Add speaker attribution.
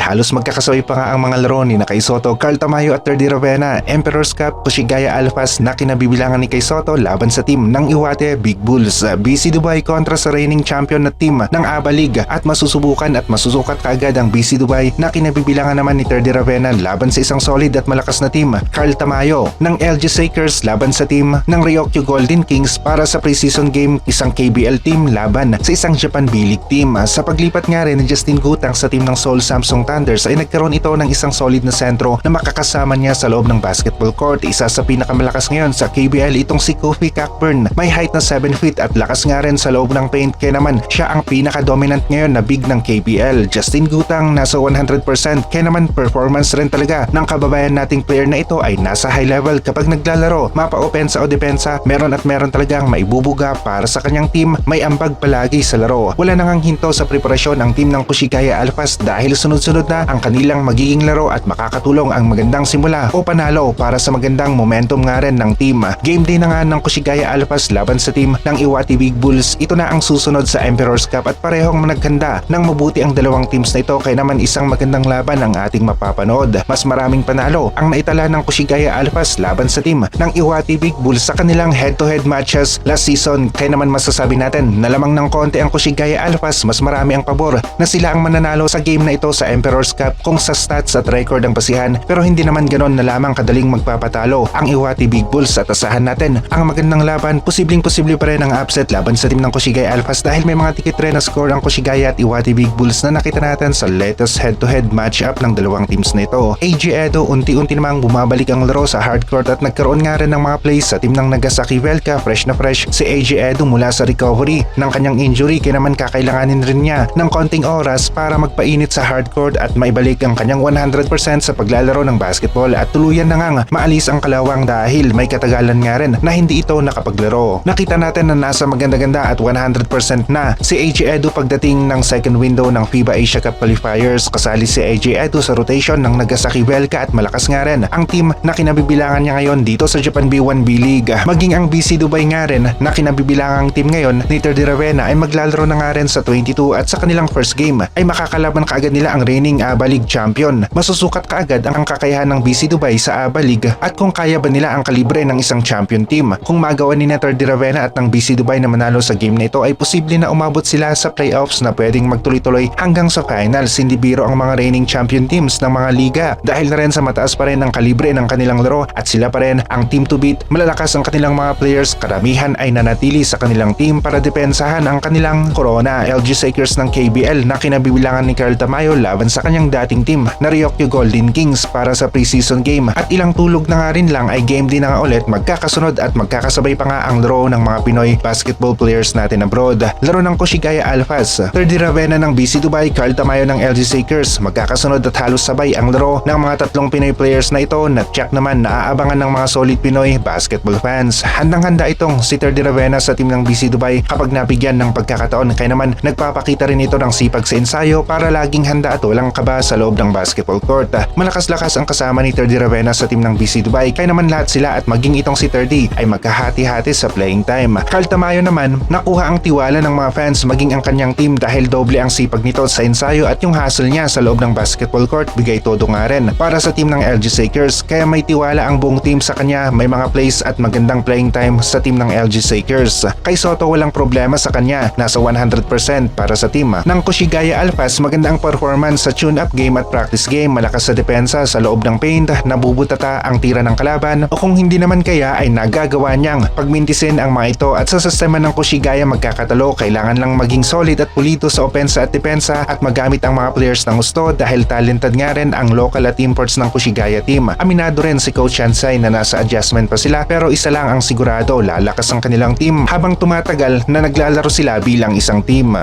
Speaker 1: Halos magkakasabay pa nga ang mga laro ni Kay Sotto, Carl Tamayo at Terdy Ravenna, Emperor's Cup, Kushigaya Alphas na kinabibilangan ni Kay Sotto laban sa team ng Iwate Big Bulls, BC Dubai kontra sa reigning champion na team ng ABA League at masusubukan at masusukat kaagad ang BC Dubai na kinabibilangan naman ni Terdy Ravenna laban sa isang solid at malakas na team, Carl Tamayo ng LG Sakers laban sa team ng Ryokyu Golden Kings para sa preseason game, isang KBL team laban sa isang Japan B-League team. Sa paglipat nga rin ni Justin Gutang sa team ng Seoul Samsung Thunders ay nagkaroon ito ng isang solid na sentro na makakasama niya sa loob ng basketball court. Isa sa pinakamalakas ngayon sa KBL itong si Kofi Cockburn. May height na 7 feet at lakas nga rin sa loob ng paint kaya naman siya ang pinaka-dominant ngayon na big ng KBL. Justin Gutang nasa 100% kaya naman performance rin talaga ng kababayan nating player na ito ay nasa high level kapag naglalaro. Mapa-opensa o depensa, meron talagang maibubuga para sa kanyang team. May ambag palagi sa laro. Wala nang hinto sa preparasyon ang team ng Kushigaya Alphas dahil sunod-sunod na ang kanilang magiging laro at makakatulong ang magandang simula o panalo para sa magandang momentum nga rin ng team. Game day na nga ng Kushigaya Alphas laban sa team ng Iwate Big Bulls. Ito na ang susunod sa Emperor's Cup at parehong naghanda ng mabuti ang dalawang teams na ito kaya naman isang magandang laban ang ating mapapanood. Mas maraming panalo ang naitala ng Kushigaya Alphas laban sa team ng Iwate Big Bulls sa kanilang head-to-head matches last season kaya naman masasabi natin na lamang ng konti ang Kushigaya Alphas. Mas marami ang pabor na sila ang mananalo sa game na ito sa Emperor's Cup kung sa stats at record ang basihan, pero hindi naman ganon na lamang kadaling magpapatalo ang Iwate Big Bulls at asahan natin ang magandang laban. Posibleng-posible pa rin ang upset laban sa team ng Kushigaya Alphas dahil may mga tikit rin na score ang Kushigaya at Iwate Big Bulls na nakita natin sa latest head-to-head matchup ng dalawang teams na ito. AJ Edo unti-unti namang bumabalik ang laro sa hardcourt at nagkaroon nga rin ng mga plays sa team ng Nagasaki Velka. Fresh na fresh si AJ Edo mula sa recovery ng kanyang injury kaya naman kakailanganin rin niya ng konting oras para magpainit sa hardcourt at maibalik ang kanyang 100% sa paglalaro ng basketball at tuluyan na ngang maalis ang kalawang dahil may katagalan nga rin na hindi ito nakapaglaro. Nakita natin na nasa maganda-ganda at 100% na si AJ Edo pagdating ng second window ng FIBA Asia Cup Qualifiers. Kasali si AJ Edo sa rotation ng Nagasaki Velka at malakas nga rin ang team na kinabibilangan niya ngayon dito sa Japan B1 B-League. Maging ang BC Dubai nga rin na kinabibilangang team ngayon ni Terdy Ravenna ay maglalaro na nga rin sa 22 at sa kanilang first game ay makakalaban kaagad nila ang reigning ABA League champion. Masusukat kaagad ang kakayahan ng BC Dubai sa ABA League at kung kaya ba nila ang kalibre ng isang champion team. Kung magawa ni Terdy Ravenna at ng BC Dubai na manalo sa game na ito ay posible na umabot sila sa playoffs na pwedeng magtuloy-tuloy hanggang sa finals. Hindi biro ang mga reigning champion teams ng mga liga dahil na rin sa mataas pa rin ang kalibre ng kanilang laro at sila pa rin ang team to beat. Malalakas ang kanilang mga players, karamihan ay nanatili sa kanilang team para depensahan ang kanilang corona. LG Sakers ng KBL na kinabibilangan ni Carl Tamayo laban sa kanyang dating team na Ryokyu Golden Kings para sa preseason game at ilang tulog na nga rin lang ay game din na nga ulit magkakasunod at magkakasabay pa nga ang laro ng mga Pinoy basketball players natin abroad. Laro ng Kushigaya Alphas, Terdy Ravenna ng BC Dubai, Carl Tamayo ng LG Sakers. Magkakasunod at halos sabay ang laro ng mga tatlong Pinoy players na ito na check naman naaabangan ng mga solid Pinoy basketball fans. Handang-handa itong si Terdy Ravenna sa team ng BC Dubai kapag nabigyan ng pagkakataon kaya naman nagpapakita rin ito ng sipag sa ensayo para laging handa at walang kaba sa loob ng basketball court. Malakas-lakas ang kasama ni Terdy Ravenna sa team ng BC Dubai kaya naman lahat sila at maging itong si Terdy ay magkahati-hati sa playing time. Carl Tamayo naman nakuha ang tiwala ng mga fans maging ang kanyang team dahil doble ang sipag nito sa ensayo at yung hustle niya sa loob ng basketball court bigay todo nga rin para sa team ng LG Sakers kaya may tiwala ang buong team sa kanya. May mga plays at magandang playing time sa team ng LG Sakers. Kay Sotto walang problema sa kanya, nasa 100% para sa team ng Kushigaya Alphas. Maganda ang performance sa tune-up game at practice game, malakas sa depensa sa loob ng paint, nabubutata ang tira ng kalaban o kung hindi naman kaya ay nagagawa niyang pagmintisin ang mga ito at sa sistema ng Kushigaya magkakatalo. Kailangan lang maging solid at pulido sa opensa at depensa at magamit ang mga players ng gusto dahil talented nga rin ang local at imports ng Kushigaya team. Aminado rin si Coach Shansai na nasa adjustment pa sila pero isa lang ang sigurado, lalakas ang kanilang team habang tumatagal na naglalaro sila bilang isang team.